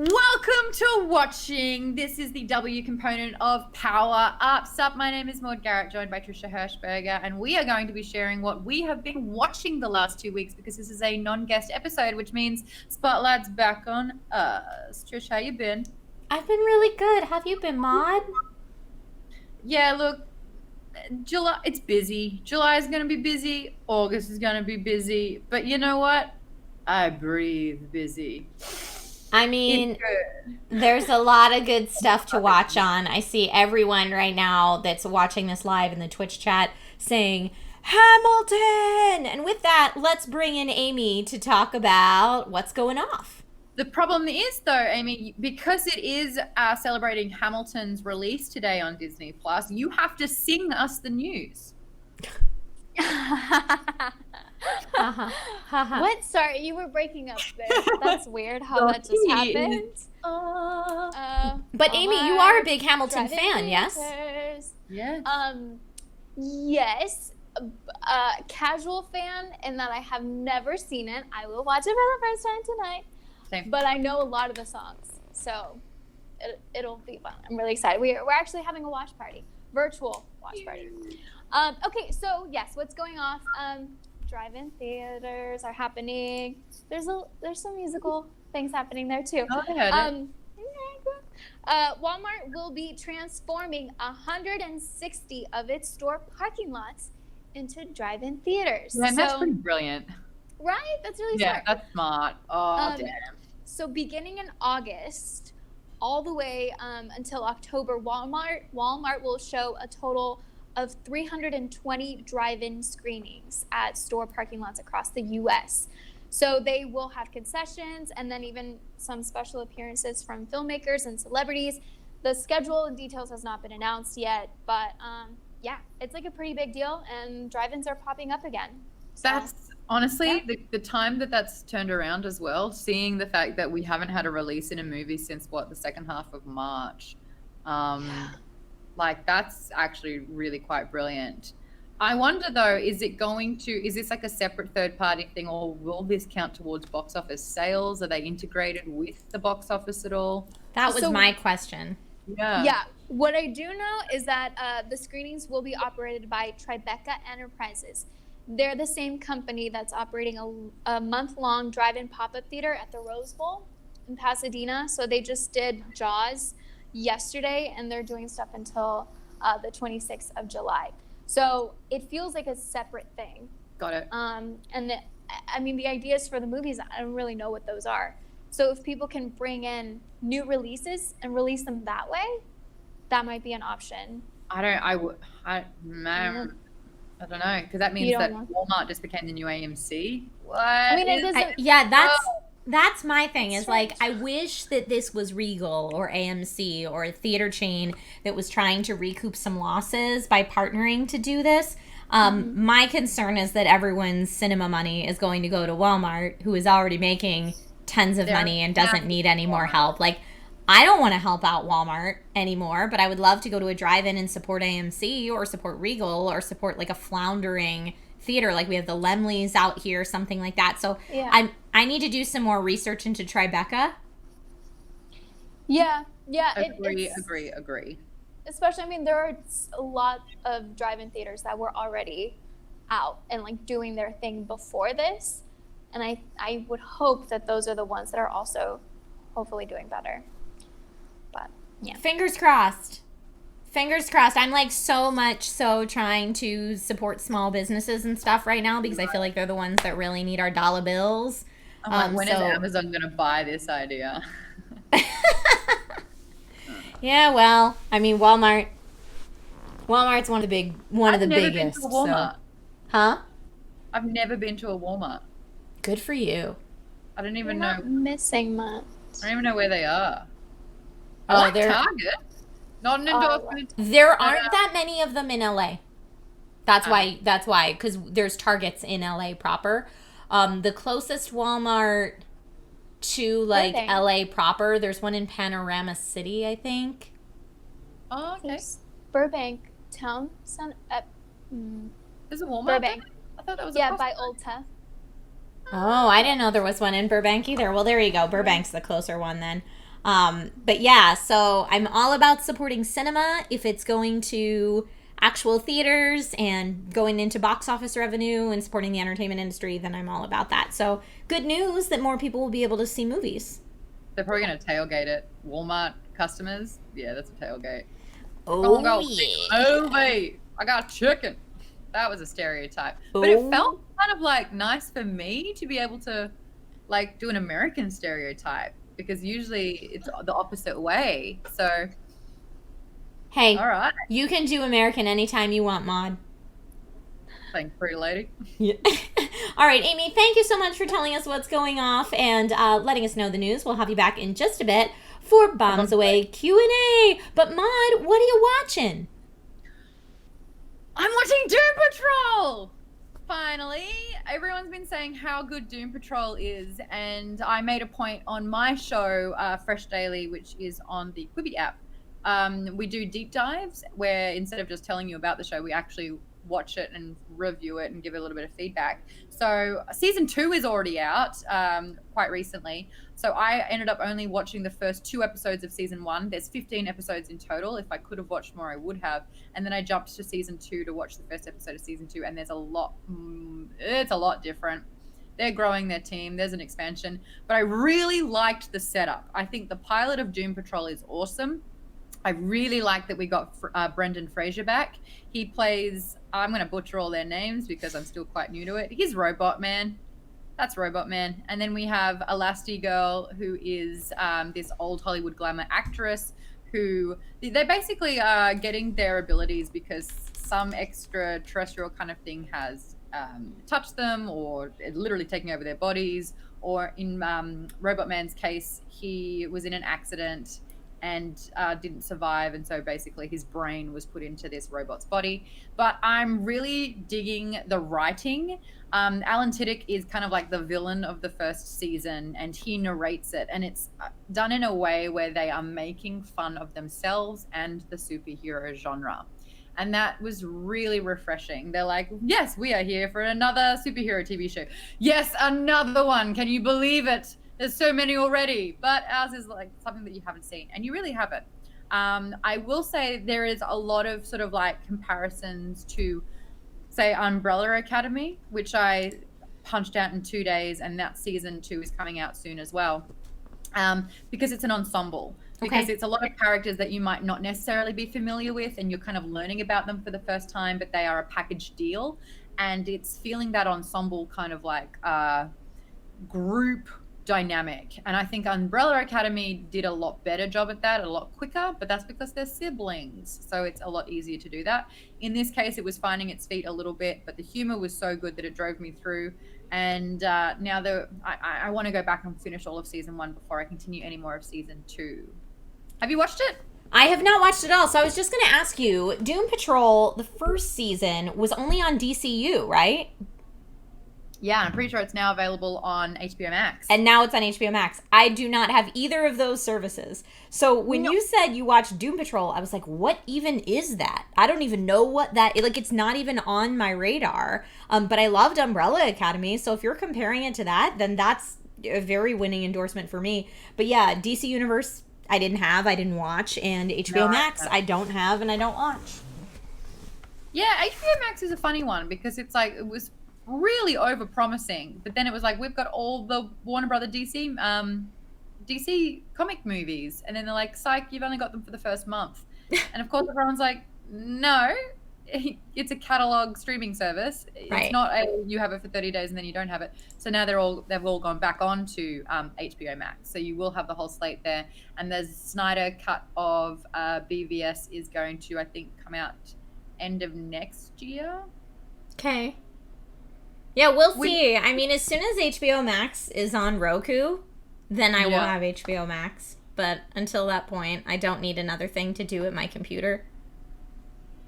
Welcome to watching. This is the W component of Power Up. Sup, my name is Maude Garrett, joined by Trisha Hirschberger, and we are going to be sharing what we have been watching the last 2 weeks because this is a non-guest episode, which means Spotlight's back on us. Trish, how you been? I've been really good. Have you been, Maude? Yeah, look, July, it's busy. July is going to be busy. August is going to be busy. But you know what? I breathe busy. I mean, there's a lot of good stuff to watch on. I see everyone right now that's watching this live in the Twitch chat saying, Hamilton! And with that, let's bring in Amy to talk about what's going off. The problem is, though, Amy, because it is celebrating Hamilton's release today on Disney+, you have to sing us the news. What? Sorry, you were breaking up there. That's weird how that just happened. But Amy, you are a big Hamilton fan, yes? Yeah. Yes. Casual fan in that I have never seen it. I will watch it for the first time tonight. Same. But I know a lot of the songs, so it'll be fun. I'm really excited. We're actually having a watch party, virtual watch party. Okay, so yes, what's going off? Drive-in theaters are happening. There's some musical things happening there too. Walmart will be transforming 160 of its store parking lots into drive-in theaters. Yeah, that's pretty brilliant. Right? That's really smart. Yeah, that's smart. Oh, damn. So beginning in August, all the way until October, Walmart will show a total of 320 drive-in screenings at store parking lots across the U.S. So they will have concessions and then even some special appearances from filmmakers and celebrities. The schedule and details has not been announced yet, but yeah, it's like a pretty big deal, and drive-ins are popping up again. So, that's honestly the time that's turned around as well, seeing the fact that we haven't had a release in a movie since the second half of March. Like, that's actually really quite brilliant. I wonder though, is this like a separate third party thing, or will this count towards box office sales? Are they integrated with the box office at all? That was my question. Yeah. What I do know is that the screenings will be operated by Tribeca Enterprises. They're the same company that's operating a month-long drive-in pop-up theater at the Rose Bowl in Pasadena. So they just did Jaws yesterday, and they're doing stuff until the 26th of July. So it feels like a separate thing. Got it. The ideas for the movies, I don't really know what those are. So if people can bring in new releases and release them that way, that might be an option. I don't know, because that means that Walmart just became the new AMC. What? I mean, it doesn't. That's my thing. Is like, I wish that this was Regal or AMC or a theater chain that was trying to recoup some losses by partnering to do this. My concern is that everyone's cinema money is going to go to Walmart, who is already making tons of money and doesn't need any more help. Like, I don't want to help out Walmart anymore, but I would love to go to a drive-in and support AMC or support Regal or support like a floundering theater. Like, we have the Lemleys out here, something like that. So I need to do some more research into Tribeca. Yeah. Agree. Especially, there are a lot of drive-in theaters that were already out and like doing their thing before this. And I would hope that those are the ones that are also hopefully doing better. But yeah. Fingers crossed. I'm like so trying to support small businesses and stuff right now because I feel like they're the ones that really need our dollar bills. I'm like, when is Amazon going to buy this idea? Yeah, well, I mean, Walmart's one of the biggest. Walmart. So. Huh? I've never been to a Walmart. Good for you. I don't even know. Not missing much. I don't even know where they are. They're Target. Not an endorsement. There aren't that many of them in LA. That's why, because there's Targets in LA proper. The closest Walmart to like LA proper, there's one in Panorama City, I think. Oh, okay. There's Burbank Town Center. There's a Walmart. Burbank. I thought that was by Ulta. Oh, I didn't know there was one in Burbank either. Well, there you go. Burbank's the closer one then. But yeah, so I'm all about supporting cinema if it's going to actual theaters and going into box office revenue and supporting the entertainment industry, then I'm all about that. So good news that more people will be able to see movies. They're probably going to tailgate it. Walmart customers, yeah, that's a tailgate. Oh, go, yeah. Oh, wait, I got chicken. That was a stereotype. But it felt kind of like nice for me to be able to like do an American stereotype because usually it's the opposite way. So, hey, all right. You can do American anytime you want, Maude. Thanks, pretty lady. Yeah. All right, Amy, thank you so much for telling us what's going off and letting us know the news. We'll have you back in just a bit for Bombs Away Q&A. But Maude, what are you watching? I'm watching Doom Patrol! Finally, everyone's been saying how good Doom Patrol is, and I made a point on my show, Fresh Daily, which is on the Quibi app. We do deep dives where instead of just telling you about the show, we actually watch it and review it and give it a little bit of feedback. So season 2 is already out quite recently. So I ended up only watching the first 2 episodes of season 1. There's 15 episodes in total. If I could have watched more, I would have. And then I jumped to season 2 to watch the first episode of season 2. And there's a lot, it's a lot different. They're growing their team. There's an expansion. But I really liked the setup. I think the pilot of Doom Patrol is awesome. I really like that we got Brendan Fraser back. He plays, I'm going to butcher all their names because I'm still quite new to it. He's Robot Man. That's Robot Man. And then we have Elastigirl, who is this old Hollywood glamour actress who they basically are getting their abilities because some extraterrestrial kind of thing has touched them or literally taking over their bodies. Or in Robot Man's case, he was in an accident and didn't survive, and so basically his brain was put into this robot's body. But I'm really digging the writing. Alan Tudyk is kind of like the villain of the first season, and he narrates it, and it's done in a way where they are making fun of themselves and the superhero genre. And that was really refreshing. They're like, yes, we are here for another superhero TV show. Yes, another one. Can you believe it? There's so many already, but ours is like something that you haven't seen, and you really haven't. I will say there is a lot of sort of like comparisons to, say, Umbrella Academy, which I punched out in 2 days, and that season 2 is coming out soon as well, because it's an ensemble. Because it's a lot of characters that you might not necessarily be familiar with, and you're kind of learning about them for the first time, but they are a package deal, and it's feeling that ensemble kind of like group dynamic. And I think Umbrella Academy did a lot better job at that, a lot quicker, but that's because they're siblings, so it's a lot easier to do that. In this case, it was finding its feet a little bit, but the humor was so good that it drove me through. And now I want to go back and finish all of season 1 before I continue any more of season 2. Have you watched it? I have not watched it all, so I was just going to ask you, Doom Patrol, the first season was only on DCU, right? Yeah, I'm pretty sure it's now available on HBO Max. And now it's on HBO Max. I do not have either of those services. So when you said you watched Doom Patrol, I was like, what even is that? I don't even know what that is. Like, it's not even on my radar. But I loved Umbrella Academy. So if you're comparing it to that, then that's a very winning endorsement for me. But yeah, DC Universe, I didn't watch. And HBO Max, I don't have and I don't watch. Yeah, HBO Max is a funny one because it's like, it was really over-promising, but then it was like, we've got all the Warner Brother DC comic movies, and then they're like, psych, you've only got them for the first month. And of course everyone's like, no, it's a catalog streaming service. Right. It's not you have it for 30 days and then you don't have it. So now they've all gone back on to HBO Max, so you will have the whole slate there. And the Snyder cut of BVS is going to, I think, come out end of next year. Okay. Yeah, we'll see. I mean, as soon as HBO Max is on Roku, then I will have HBO Max. But until that point, I don't need another thing to do at my computer.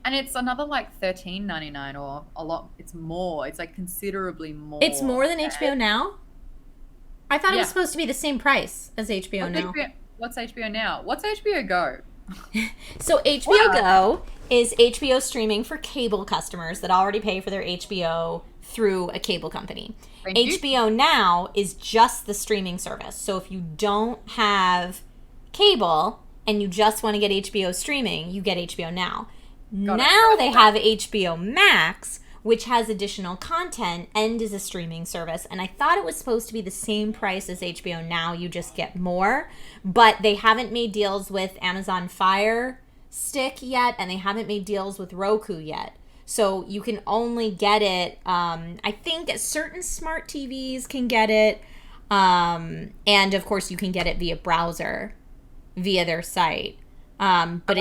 And it's another like $13.99 or a lot. It's more. It's like considerably more. It's more than HBO Now? I thought it was supposed to be the same price as HBO Now. What's HBO Now? What's HBO Go? So HBO Go is HBO streaming for cable customers that already pay for their HBO through a cable company. HBO Now is just the streaming service. So if you don't have cable and you just want to get HBO streaming, you get HBO Now. Got it. Now they have HBO Max, which has additional content and is a streaming service. And I thought it was supposed to be the same price as HBO Now. You just get more. But they haven't made deals with Amazon Fire Stick yet, and they haven't made deals with Roku yet. So you can only get it, I think certain smart TVs can get it. And of course you can get it via browser, via their site. But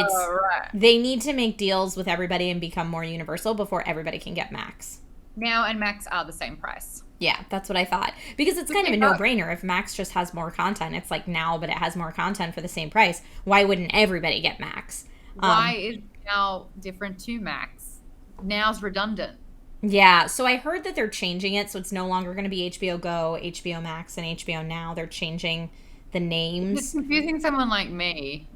they need to make deals with everybody and become more universal before everybody can get Max. Now and Max are the same price. Yeah, that's what I thought. Because it's kind of a no-brainer. If Max just has more content, it's like Now, but it has more content for the same price. Why wouldn't everybody get Max? Why is Now different to Max? Now's redundant. Yeah, so I heard that they're changing it, so it's no longer going to be HBO Go, HBO Max, and HBO Now. They're changing the names. It's confusing someone like me.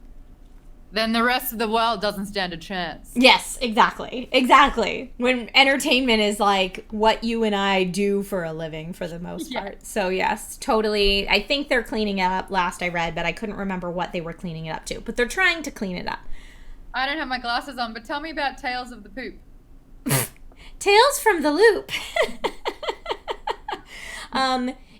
Then the rest of the world doesn't stand a chance. Yes, exactly. Exactly. When entertainment is like what you and I do for a living for the most part. So yes, totally. I think they're cleaning it up last I read, but I couldn't remember what they were cleaning it up to. But they're trying to clean it up. I don't have my glasses on, but tell me about Tales of the Poop. Tales from the Loop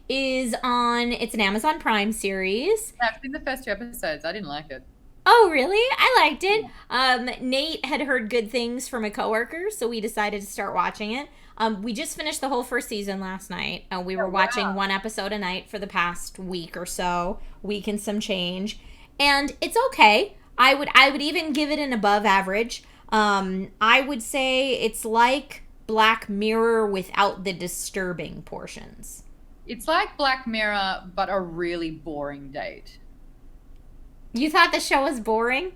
is on, it's an Amazon Prime series. I've seen the first 2 episodes. I didn't like it. Oh, really? I liked it. Nate had heard good things from a coworker, so we decided to start watching it. We just finished the whole first season last night. We were watching 1 episode a night for the past week or so, week and some change. And it's okay. I would even give it an above average. I would say it's like Black Mirror without the disturbing portions. It's like Black Mirror, but a really boring date. You thought the show was boring?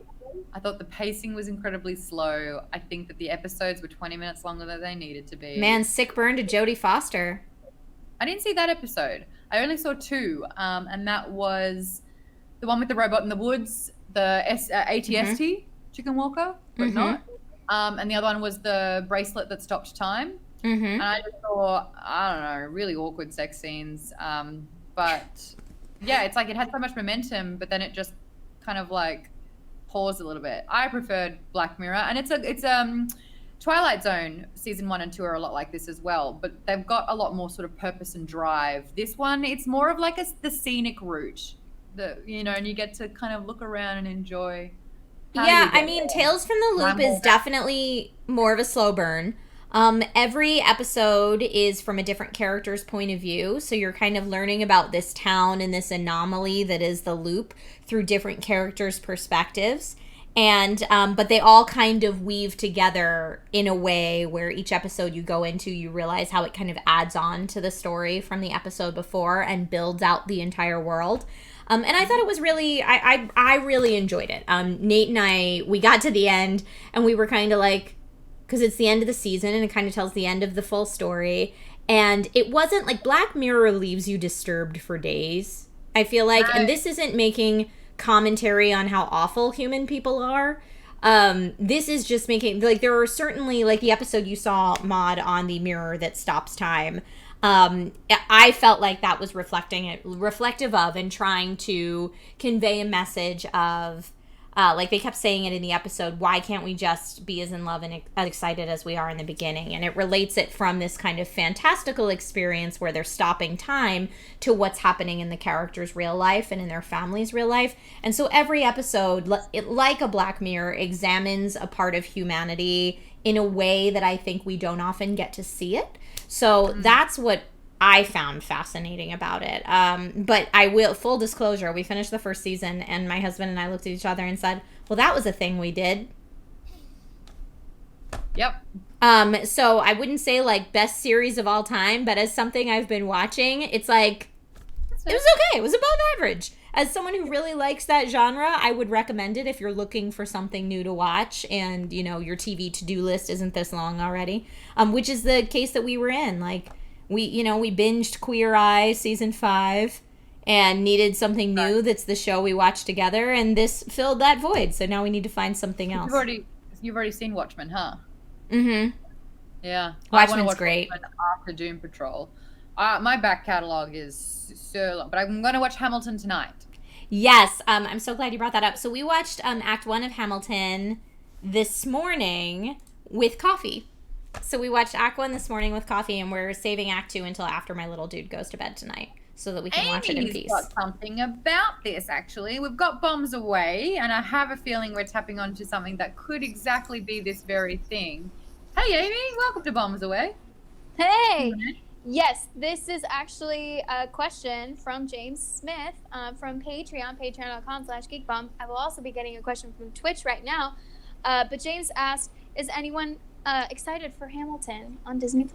I thought the pacing was incredibly slow. I think that the episodes were 20 minutes longer than they needed to be. Man, sick burn to Jodie Foster. I didn't see that episode. I only saw 2, and that was the one with the robot in the woods, the ATST, Chicken Walker, but not. And the other one was the bracelet that stopped time. And I just saw, I don't know, really awkward sex scenes. But yeah, it's like it had so much momentum, but then it just kind of like paused a little bit. I preferred Black Mirror, and it's Twilight Zone season 1 and 2 are a lot like this as well, but they've got a lot more sort of purpose and drive. This one, it's more of like the scenic route, and you get to kind of look around and enjoy. Yeah, I mean, Tales from the Loop is definitely more of a slow burn. Every episode is from a different character's point of view, so you're kind of learning about this town and this anomaly that is the loop through different characters' perspectives. And but they all kind of weave together in a way where each episode you go into, you realize how it kind of adds on to the story from the episode before and builds out the entire world. And I thought it was really, I really enjoyed it. Nate and I, we got to the end and we were kind of like, because it's the end of the season and it kind of tells the end of the full story. And it wasn't like Black Mirror leaves you disturbed for days, I feel like. Right. And this isn't making commentary on how awful human people are. This is just making, like, there are certainly, like the episode you saw, Maude, on the mirror that stops time. I felt like that was reflective of and trying to convey a message of, like they kept saying it in the episode, why can't we just be as in love and excited as we are in the beginning? And it relates it from this kind of fantastical experience where they're stopping time to what's happening in the characters' real life and in their family's real life. And so every episode, like a Black Mirror, examines a part of humanity in a way that I think we don't often get to see it. So that's what I found fascinating about it. But I will, full disclosure, we finished the first season and my husband and I looked at each other and said, well, that was a thing we did. Yep. So I wouldn't say like best series of all time, but as something I've been watching, it's like, it was okay. It was above average. As someone who really likes that genre, I would recommend it if you're looking for something new to watch and, you know, your TV to-do list isn't this long already, which is the case that we were in. Like, we binged Queer Eye season 5 and needed something new. That's the show we watched together, and this filled that void. So now we need to find something else. You've already seen Watchmen, huh? Mm-hmm. Yeah. Watchmen's great. Watchmen after Doom Patrol. My back catalog is so long, but I'm going to watch Hamilton tonight. Yes, I'm so glad you brought that up. So we watched Act 1 of Hamilton this morning with coffee. So we watched Act 1 this morning with coffee, and we're saving Act 2 until after my little dude goes to bed tonight so that we can watch it in Amy's peace. got something about this, actually. We've got Bombs Away, and I have a feeling we're tapping onto something that could exactly be this very thing. Hey, Amy, welcome to Bombs Away. Hey! Yes, this is actually a question from James Smith from Patreon, patreon.com/geekbomb. I will also be getting a question from Twitch right now. But James asked, is anyone excited for Hamilton on Disney+?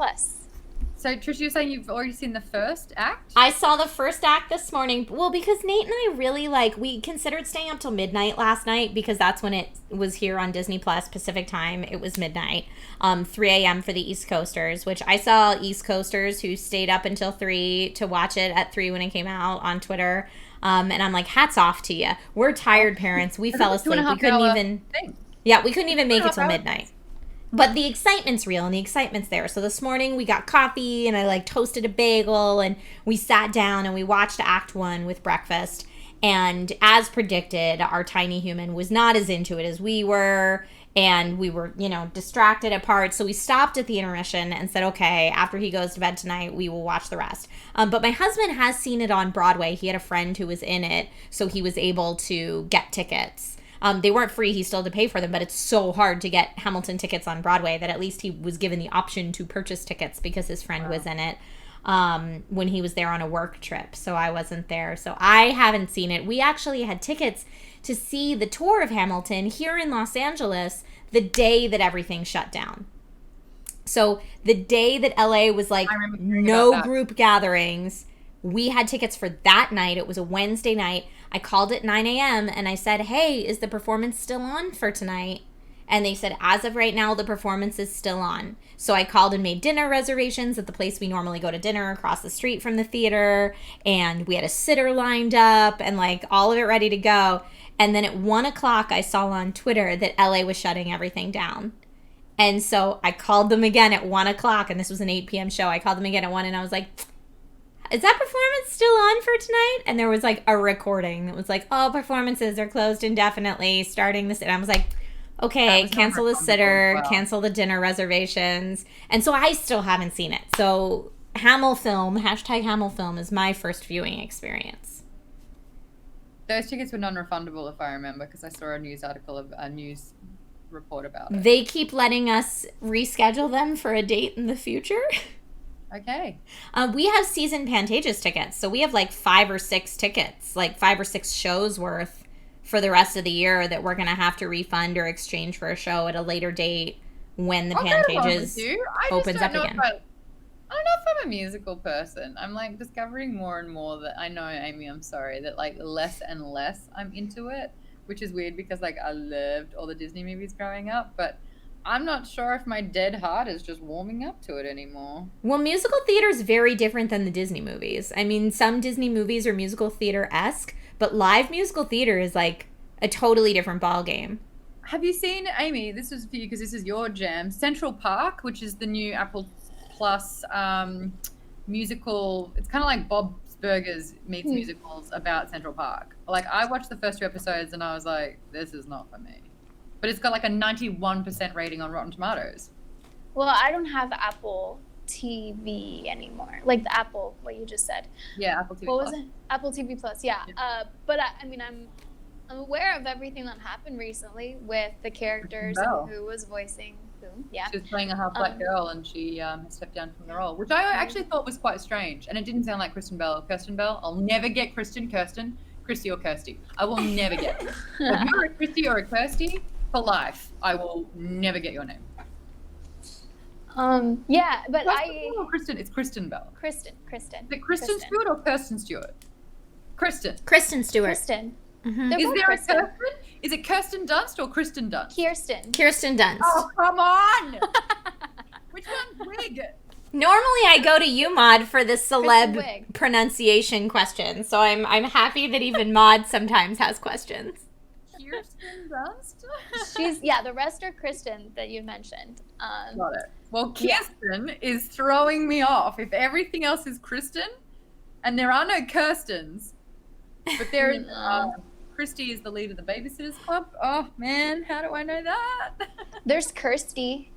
So, Trisha, you're saying you've already seen the first act? I saw the first act this morning. Well, because Nate and I really we considered staying up till midnight last night because that's when it was here on Disney Plus Pacific time. It was midnight, 3 a.m. for the East Coasters, which I saw East Coasters who stayed up until 3 to watch it at 3 when it came out on Twitter. And I'm like, hats off to you. We're tired parents. We fell asleep. We couldn't even. Yeah, we couldn't even make it till midnight. But the excitement's real and the excitement's there. So this morning we got coffee and I toasted a bagel and we sat down and we watched Act 1 with breakfast. And as predicted, our tiny human was not as into it as we were. And we were, distracted at parts. So we stopped at the intermission and said, okay, after he goes to bed tonight, we will watch the rest. But my husband has seen it on Broadway. He had a friend who was in it. So he was able to get tickets. They weren't free. He still had to pay for them, but it's so hard to get Hamilton tickets on Broadway that at least he was given the option to purchase tickets because his friend was in it when he was there on a work trip. So I wasn't there. So I haven't seen it. We actually had tickets to see the tour of Hamilton here in Los Angeles the day that everything shut down. So the day that LA was no group gatherings, we had tickets for that night. It was a Wednesday night. I called at 9 a.m. and I said, hey, is the performance still on for tonight? And they said, as of right now, the performance is still on. So I called and made dinner reservations at the place we normally go to dinner across the street from the theater. And we had a sitter lined up and all of it ready to go. And then at 1 o'clock, I saw on Twitter that LA was shutting everything down. And so I called them again at 1 o'clock, and this was an 8 p.m. show. I called them again at 1 and I was like, is that performance still on for tonight? And there was a recording that was all performances are closed indefinitely starting this. And I was like, okay, cancel the sitter, cancel the dinner reservations. And so I still haven't seen it. So Hamilfilm, #Hamilfilm is my first viewing experience. Those tickets were non-refundable, if I remember, because I saw a news report about it. They keep letting us reschedule them for a date in the future. Okay. We have season Pantages tickets, so we have 5 or 6 tickets, 5 or 6 shows worth for the rest of the year that we're going to have to refund or exchange for a show at a later date when the Pantages opens up again. I don't know if I'm a musical person. I'm discovering more and more that I know, Amy, I'm sorry, that less and less I'm into it, which is weird because I loved all the Disney movies growing up, but I'm not sure if my dead heart is just warming up to it anymore. Well, musical theater is very different than the Disney movies. I mean, some Disney movies are musical theater-esque, but live musical theater is a totally different ballgame. Have you seen, Amy, this is for you because this is your jam, Central Park, which is the new Apple Plus musical. It's kind of like Bob's Burgers meets musicals about Central Park. I watched the first 2 episodes and I was like, this is not for me. But it's got a 91% rating on Rotten Tomatoes. Well, I don't have Apple TV anymore. The Apple, what you just said. Yeah, Apple TV What was it? Apple TV Plus, yeah. But I'm aware of everything that happened recently with the characters and who was voicing whom. Yeah. She was playing a half-black girl and she stepped down from the role, which I actually thought was quite strange. And it didn't sound like Kirsten Bell. I'll never get Christy or Kirsty. I will never get it. If you're a Christy or a Kirsty, for life, I will never get your name. Yeah, but Kristen, it's Kristen Bell. Kristen. Is it Kristen Stewart or Kirsten Stewart? Kristen Stewart. Kristen. Mm-hmm. Is there a Kirsten? Is it Kirsten Dunst or Kristen Dunst? Kirsten Dunst. Oh, come on! Which one's wig? Normally I go to you, Maude, for the celeb pronunciation question, so I'm happy that even Maude sometimes has questions. Kirsten Dunst? The rest are Kristen that you mentioned. Got it. Well, Kirsten is throwing me off. If everything else is Kristen and there are no Kirstens, But there is Christy is the lead of the Babysitters Club. Oh man, how do I know that? There's Kirsty.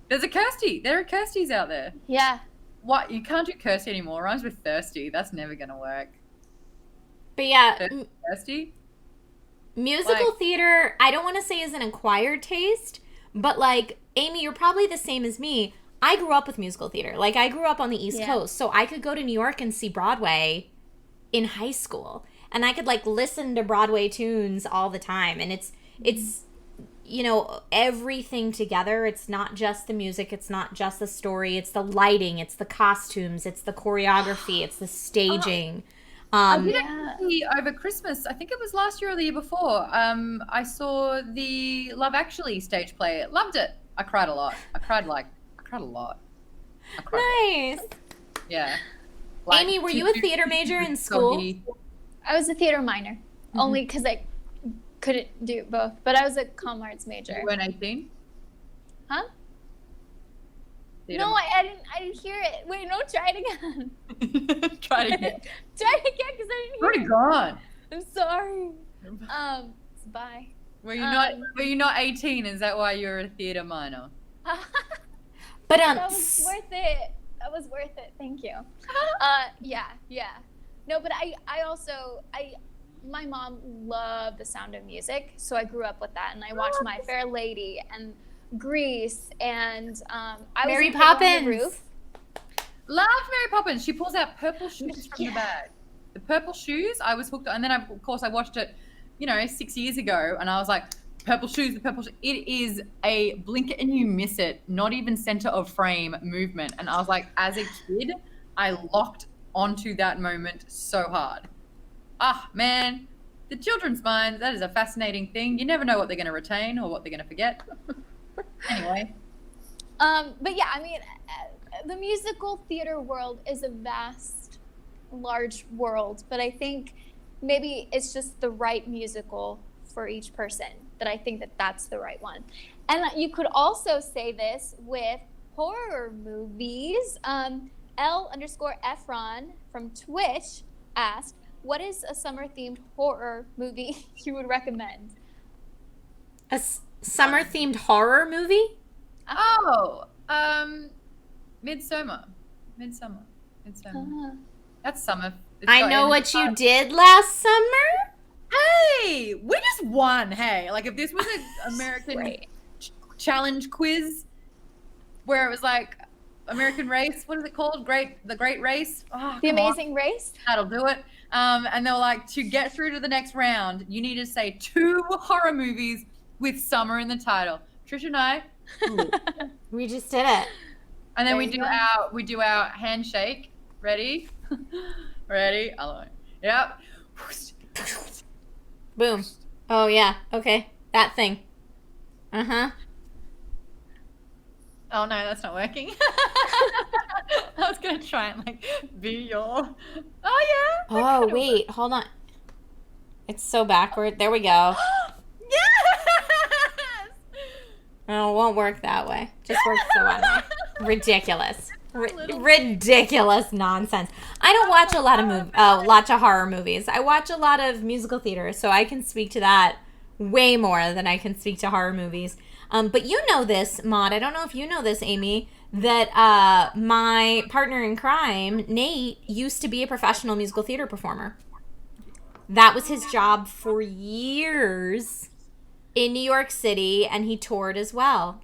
There's a Kirsty. There are Kirsties out there. Yeah. What? You can't do Kirsty anymore. It rhymes with thirsty. That's never gonna work. But yeah, Thirsty. musical theater, I don't want to say is an acquired taste, but like, Amy, you're probably the same as me. I grew up with musical theater. Like, I grew up on the East Coast, so I could go to New York and see Broadway in high school. And I could, like, listen to Broadway tunes all the time. And it's you know, everything together. It's not just the music. It's not just the story. It's the lighting. It's the costumes. It's the choreography. It's the staging. I did actually over Christmas. I think it was last year or the year before. I saw the Love Actually stage play. Loved it. I cried a lot. I cried a lot. Nice. Yeah. Amy, were you a theater major in school? I was a theater minor, only because I couldn't do both. But I was a comm arts major. You weren't 18? Huh? Theater No, I didn't hear it. Wait, no, try it again. Try it again. Try it again because I didn't hear Already it. gone. I'm sorry. Bye. Were you not 18? Is that why you're a theater minor? But that was worth it. That was worth it. Thank you. Yeah. No, but I also my mom loved The Sound of Music, so I grew up with that, and I watched My Fair Lady and Grease, and I was Mary in Fiddler on the Poppins. Roof. Love Mary Poppins. She pulls out purple shoes from the bag. The purple shoes, I was hooked on. And then, of course, I watched it, 6 years ago. And I was like, purple shoes, the purple shoes. It is a blink and you miss it, not even center of frame movement. And I was like, as a kid, I locked onto that moment so hard. Ah, man, the children's mind, that is a fascinating thing. You never know what they're going to retain or what they're going to forget. Anyway. But yeah, I mean, the musical theater world is a vast, large world, but I think maybe it's just the right musical for each person, that I think that that's the right one. And you could also say this with horror movies. L_Efron from Twitch asked, what is a summer-themed horror movie you would recommend? A summer-themed horror movie? Oh, Midsummer. That's summer. I know what you did last summer. Hey, we just won. Hey, like if this was an American challenge quiz where it was like American Race, what is it called? The Great Race? Oh, The Amazing Race? That'll do it. And they were like, to get through to the next round, you need to say 2 horror movies with summer in the title. Trisha and I, we just did it. and then we do our handshake. Ready? Ready? Yep. Boom. Oh yeah. Okay. That thing. Uh-huh. Oh no, that's not working. I was gonna try and be your. Oh yeah. Oh wait, hold on. It's so backward. There we go. Yes. Oh, it won't work that way. Just works the one way. Ridiculous. Ridiculous nonsense. I don't watch a lot of horror movies. I watch a lot of musical theater, so I can speak to that way more than I can speak to horror movies. But you know this, Maude. I don't know if you know this, Amy, that my partner in crime, Nate, used to be a professional musical theater performer. That was his job for years in New York City, and he toured as well.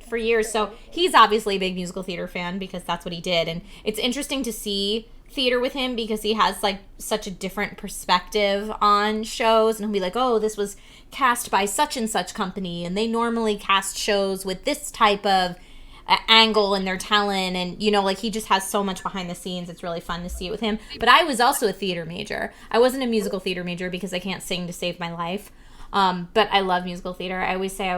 For years. So he's obviously a big musical theater fan because that's what he did. And it's interesting to see theater with him because he has such a different perspective on shows, and he'll be like, oh, this was cast by such and such company, and they normally cast shows with this type of angle in their talent, and he just has so much behind the scenes. It's really fun to see it with him. But I was also a theater major. I wasn't a musical theater major because I can't sing to save my life, but I love musical theater. I always say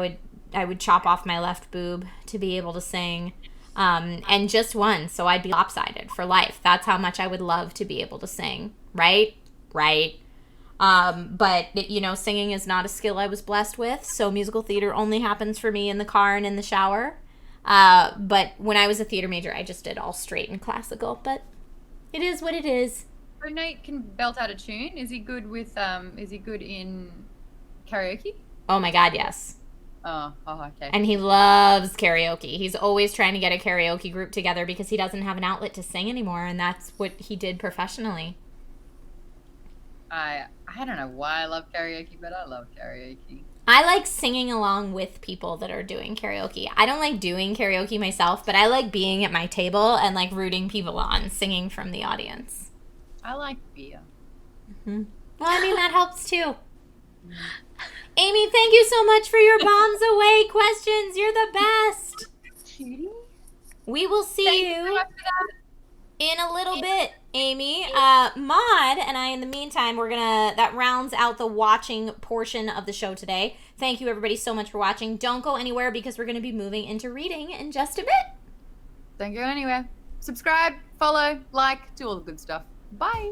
I would chop off my left boob to be able to sing, and just one, so I'd be lopsided for life. That's how much I would love to be able to sing, right? But singing is not a skill I was blessed with, so musical theater only happens for me in the car and in the shower. But when I was a theater major, I just did all straight and classical, but it is what it is. So Nate can belt out a tune. Is he good with is he good in karaoke? Oh my God, yes. Oh, okay. And he loves karaoke. He's always trying to get a karaoke group together because he doesn't have an outlet to sing anymore, and that's what he did professionally. I don't know why I love karaoke, but I love karaoke. I like singing along with people that are doing karaoke. I don't like doing karaoke myself, but I like being at my table and like rooting people on, singing from the audience. I like beer. Mm-hmm. Well, I mean, that helps too. Amy, thank you so much for your bombs away questions. You're the best. We will see you in a little bit, Amy. Maude and I, in the meantime, that rounds out the watching portion of the show today. Thank you, everybody, so much for watching. Don't go anywhere because we're going to be moving into reading in just a bit. Don't go anywhere. Subscribe, follow, like, do all the good stuff. Bye.